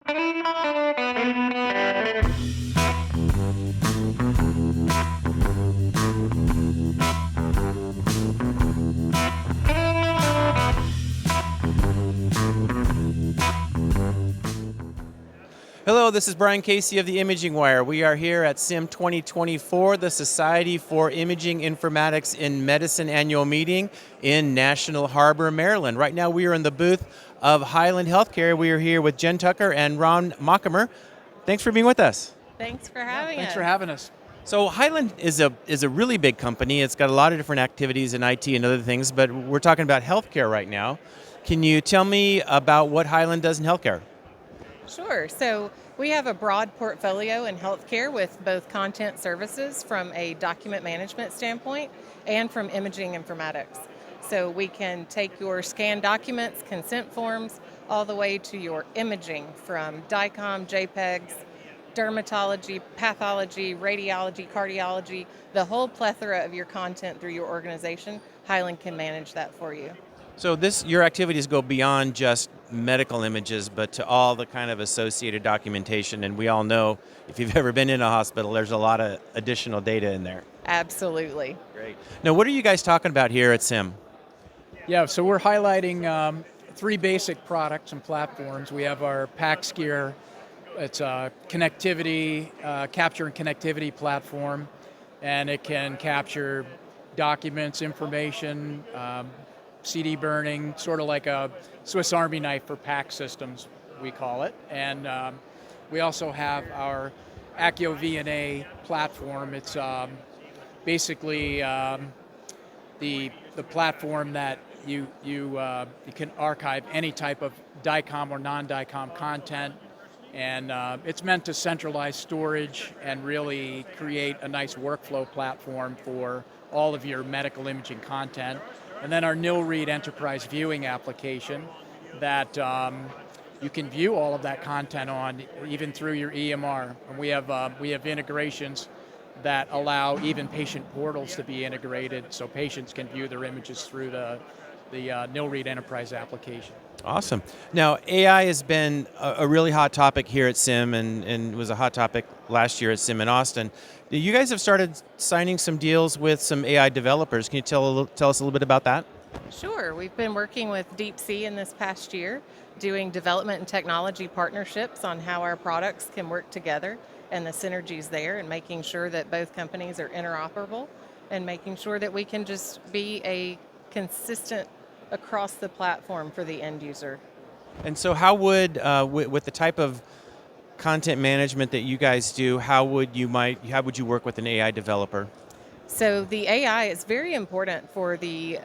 Hello, this is Brian Casey of the Imaging Wire. We are here at SIIM 2024, the Society for Imaging Informatics in Medicine annual meeting in National Harbor, Maryland. Right now we are in the booth of Hyland Healthcare. We are here with Jen Tucker and Ron Machamer. Thanks for being with us. Thanks for having us. Thanks for having us. So Hyland is a really big company. It's got a lot of different activities in IT and other things, but we're talking about healthcare right now. Can you tell me about what Hyland does in healthcare? Sure. So we have a broad portfolio in healthcare with both content services from a document management standpoint and from imaging informatics. So we can take your scanned documents, consent forms, all the way to your imaging from DICOM, JPEGs, dermatology, pathology, radiology, cardiology, the whole plethora of your content through your organization. Hyland can manage that for you. So your activities go beyond just medical images, but to all the kind of associated documentation. And we all know, if you've ever been in a hospital, there's a lot of additional data in there. Absolutely. Great. Now, what are you guys talking about here at SIIM? Yeah, so we're highlighting three basic products and platforms. We have our PACS Gear. It's a connectivity, capture and connectivity platform, and it can capture documents, information, CD burning, sort of like a Swiss Army knife for PAC systems, we call it. And we also have our Accio VNA platform. It's basically the platform that you can archive any type of DICOM or non-DICOM content. And it's meant to centralize storage and really create a nice workflow platform for all of your medical imaging content. And then our nil-read enterprise viewing application that you can view all of that content on, even through your EMR. And we have integrations that allow even patient portals to be integrated, so patients can view their images through the nil-read enterprise application. Awesome. Now, AI has been a really hot topic here at SIIM, and was a hot topic last year at SIIM in Austin. You guys have started signing some deals with some AI developers. Can you tell us a little bit about that? Sure. We've been working with DeepSea in this past year, doing development and technology partnerships on how our products can work together and the synergies there, and making sure that both companies are interoperable and making sure that we can just be a consistent across the platform for the end user. And so how would, with the type of content management that you guys do, how would you work with an AI developer? So the AI is very important for the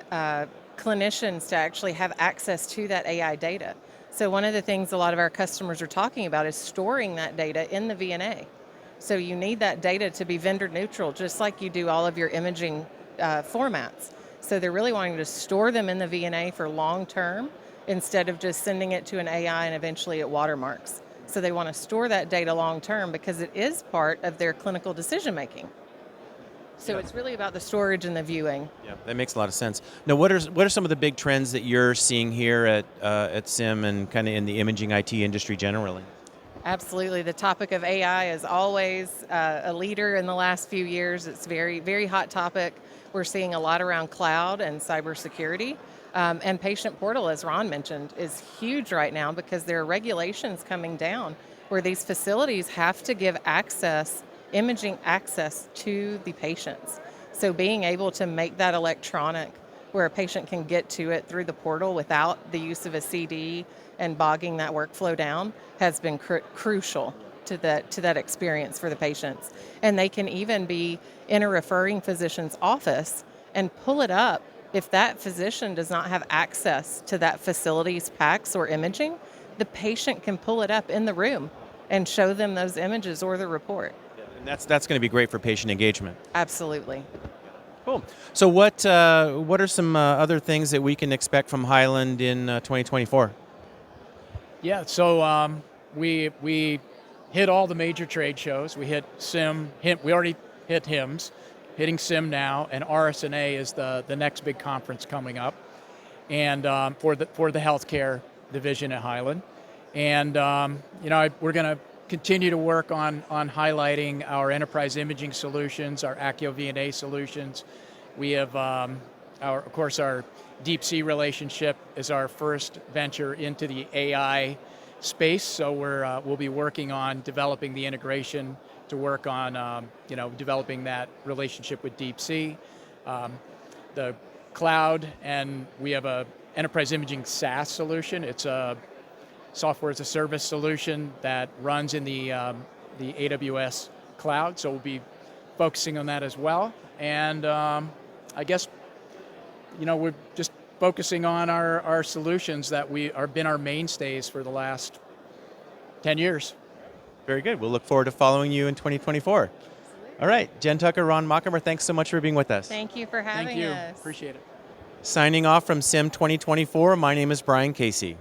clinicians to actually have access to that AI data. So one of the things a lot of our customers are talking about is storing that data in the VNA. So you need that data to be vendor neutral, just like you do all of your imaging formats. So they're really wanting to store them in the VNA for long term instead of just sending it to an AI and eventually it watermarks. So they want to store that data long term because it is part of their clinical decision making. So It's really about the storage and the viewing. Yeah, that makes a lot of sense. Now, what are some of the big trends that you're seeing here at SIIM and kind of in the imaging IT industry generally? Absolutely. The topic of AI is always a leader in the last few years. It's very, very hot topic. We're seeing a lot around cloud and cybersecurity. And patient portal, as Ron mentioned, is huge right now because there are regulations coming down where these facilities have to give imaging access to the patients. So being able to make that electronic where a patient can get to it through the portal without the use of a CD and bogging that workflow down has been crucial to that experience for the patients. And they can even be in a referring physician's office and pull it up. If that physician does not have access to that facility's PACS or imaging, the patient can pull it up in the room and show them those images or the report. And that's going to be great for patient engagement. Absolutely. Cool. So what are some other things that we can expect from Hyland in 2024? Yeah, so we hit all the major trade shows. We hit SIIM. We already hit HIMSS. Hitting SIIM now, and RSNA is the next big conference coming up, and for the healthcare division at Hyland. And we're going to continue to work on highlighting our enterprise imaging solutions, our Accio VNA solutions. We have, of course, our Deep Sea relationship is our first venture into the AI space. So we'll be working on developing the integration to work on, developing that relationship with Deep Sea. The cloud, and we have a enterprise imaging SaaS solution. It's a software as a service solution that runs in the AWS cloud. So we'll be focusing on that as well. And I guess, we're just focusing on our solutions that been our mainstays for the last 10 years. Very good. We'll look forward to following you in 2024. All right, Jen Tucker, Ron Machamer, thanks so much for being with us. Thank you for having Thank you. us. Appreciate it. Signing off from SIIM 2024, my name is Brian Casey.